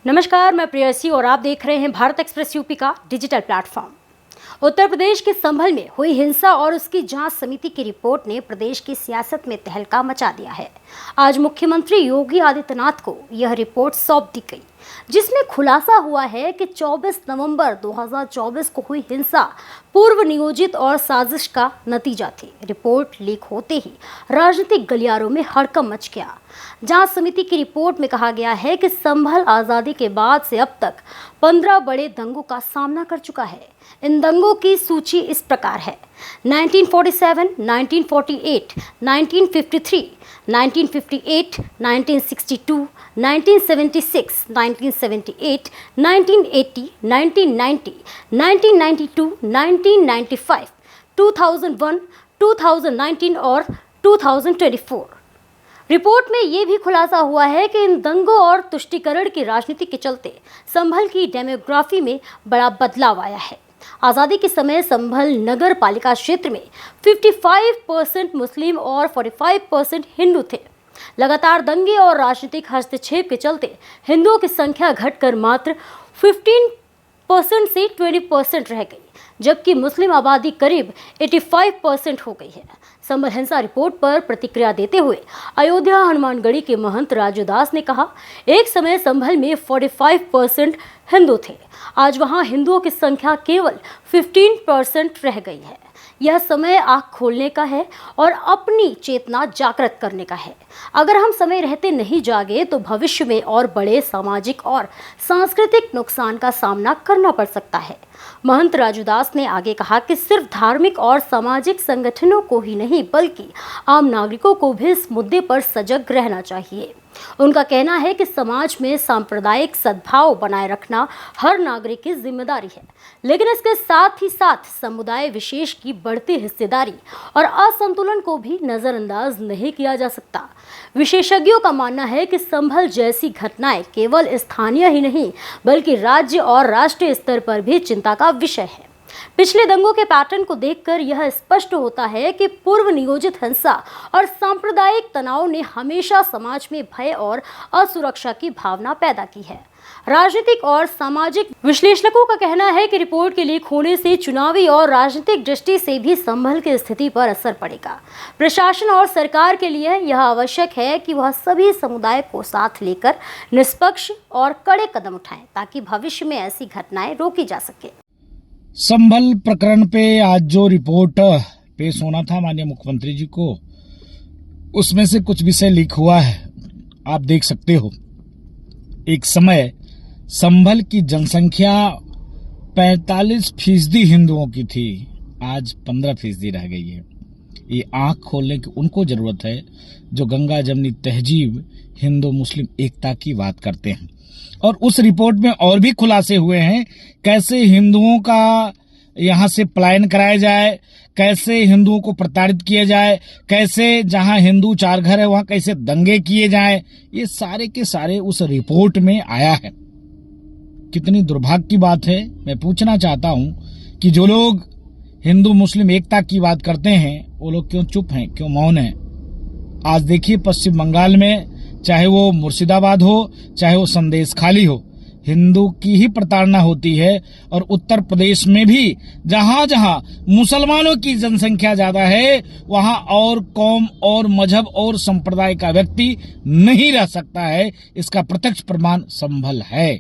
नमस्कार, मैं प्रेयसी और आप देख रहे हैं भारत एक्सप्रेस यूपी का डिजिटल प्लेटफॉर्म। उत्तर प्रदेश के संभल में हुई हिंसा और उसकी जांच समिति की रिपोर्ट ने प्रदेश की सियासत में तहलका मचा दिया है। आज मुख्यमंत्री योगी आदित्यनाथ को यह रिपोर्ट सौंप दी गई, जिसमें खुलासा हुआ है कि 24 नवंबर 2024 को हुई हिंसा पूर्व नियोजित और साजिश का नतीजा थी। रिपोर्ट लीक होते ही राजनीतिक गलियारों में हड़कंप मच गया। जांच समिति की रिपोर्ट में कहा गया है कि संभल आज़ादी के बाद से अब तक 15 बड़े दंगों का सामना कर चुका है। इन दंगों की सूची इस प्रकार है: 1947, 1948, 1953, 1958, 1962, 1976, 1978, 1980, 1990, 1992, 1995, 2001, 2019 और 2024। रिपोर्ट में ये भी खुलासा हुआ है कि इन दंगों और तुष्टीकरण की राजनीति के चलते संभल की डेमोग्राफी में बड़ा बदलाव आया है। आज़ादी के समय संभल नगर पालिका क्षेत्र में 55% मुस्लिम और 45% हिंदू थे। लगातार दंगे और राजनीतिक हस्तक्षेप के चलते हिंदुओं की संख्या घटकर मात्र 15% से 20% रह गई, जबकि मुस्लिम आबादी करीब 85% हो गई है। संभल हिंसा रिपोर्ट पर प्रतिक्रिया देते हुए अयोध्या हनुमानगढ़ी के महंत राजू दास ने कहा, एक समय संभल में 45% हिंदू थे, आज वहां हिंदुओं की संख्या केवल 15% रह गई है। यह समय आँख खोलने का है और अपनी चेतना जागृत करने का है। अगर हम समय रहते नहीं जागे तो भविष्य में और बड़े सामाजिक और सांस्कृतिक नुकसान का सामना करना पड़ सकता है। महंत राजूदास ने आगे कहा कि सिर्फ धार्मिक और सामाजिक संगठनों को ही नहीं बल्कि आम नागरिकों को भी इस मुद्दे पर सजग रहना चाहिए। उनका कहना है कि समाज में सांप्रदायिक सद्भाव बनाए रखना हर नागरिक की जिम्मेदारी है, लेकिन इसके साथ ही साथ समुदाय विशेष की बढ़ती हिस्सेदारी और असंतुलन को भी नजरअंदाज नहीं किया जा सकता। विशेषज्ञों का मानना है कि संभल जैसी घटनाएं केवल स्थानीय ही नहीं बल्कि राज्य और राष्ट्रीय स्तर पर भी चिंता का विषय है। पिछले दंगों के पैटर्न को देखकर यह स्पष्ट होता है कि पूर्व नियोजित हिंसा और सांप्रदायिक तनाव ने हमेशा समाज में भय और असुरक्षा की भावना पैदा की है। राजनीतिक और सामाजिक विश्लेषकों का कहना है कि रिपोर्ट के लीक होने से चुनावी और राजनीतिक दृष्टि से भी संभल की स्थिति पर असर पड़ेगा। प्रशासन और सरकार के लिए यह आवश्यक है कि वह सभी समुदाय को साथ लेकर निष्पक्ष और कड़े कदम उठाएं, ताकि भविष्य में ऐसी घटनाएं रोकी जा सके। संभल प्रकरण पे आज जो रिपोर्ट पेश होना था माननीय मुख्यमंत्री जी को, उसमें से कुछ विषय लीक हुआ है। आप देख सकते हो, एक समय संभल की जनसंख्या 45% हिंदुओं की थी, आज 15% रह गई है। ये आंख खोलने की उनको जरूरत है जो गंगा जमनी तहजीब हिंदू मुस्लिम एकता की बात करते हैं। और उस रिपोर्ट में और भी खुलासे हुए हैं, कैसे हिंदुओं का यहाँ से पलायन कराया जाए, कैसे हिंदुओं को प्रताड़ित किया जाए, कैसे जहाँ हिंदू चार घर है वहाँ कैसे दंगे किए जाए, ये सारे के सारे उस रिपोर्ट में आया है। कितनी दुर्भाग्य की बात है। मैं पूछना चाहता हूँ कि जो लोग हिंदू मुस्लिम एकता की बात करते हैं वो लोग क्यों चुप हैं, क्यों मौन हैं? आज देखिए पश्चिम बंगाल में, चाहे वो मुर्शिदाबाद हो, चाहे वो संदेश खाली हो, हिंदू की ही प्रताड़ना होती है। और उत्तर प्रदेश में भी जहां जहां मुसलमानों की जनसंख्या ज्यादा है वहां और कौम और मजहब और संप्रदाय का व्यक्ति नहीं रह सकता है। इसका प्रत्यक्ष प्रमाण संभल है।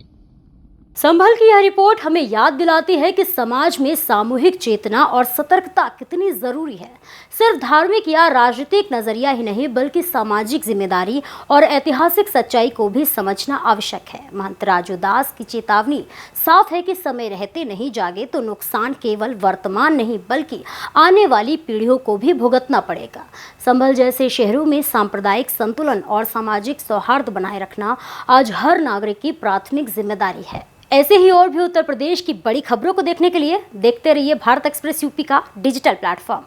संभल की यह रिपोर्ट हमें याद दिलाती है कि समाज में सामूहिक चेतना और सतर्कता कितनी जरूरी है। सिर्फ धार्मिक या राजनीतिक नजरिया ही नहीं बल्कि सामाजिक जिम्मेदारी और ऐतिहासिक सच्चाई को भी समझना आवश्यक है। महंत राजू दास की चेतावनी साफ है कि समय रहते नहीं जागे तो नुकसान केवल वर्तमान नहीं बल्कि आने वाली पीढ़ियों को भी भुगतना पड़ेगा। संभल जैसे शहरों में सांप्रदायिक संतुलन और सामाजिक सौहार्द बनाए रखना आज हर नागरिक की प्राथमिक जिम्मेदारी है। ऐसे ही और भी उत्तर प्रदेश की बड़ी खबरों को देखने के लिए देखते रहिए भारत एक्सप्रेस यूपी का डिजिटल प्लेटफॉर्म।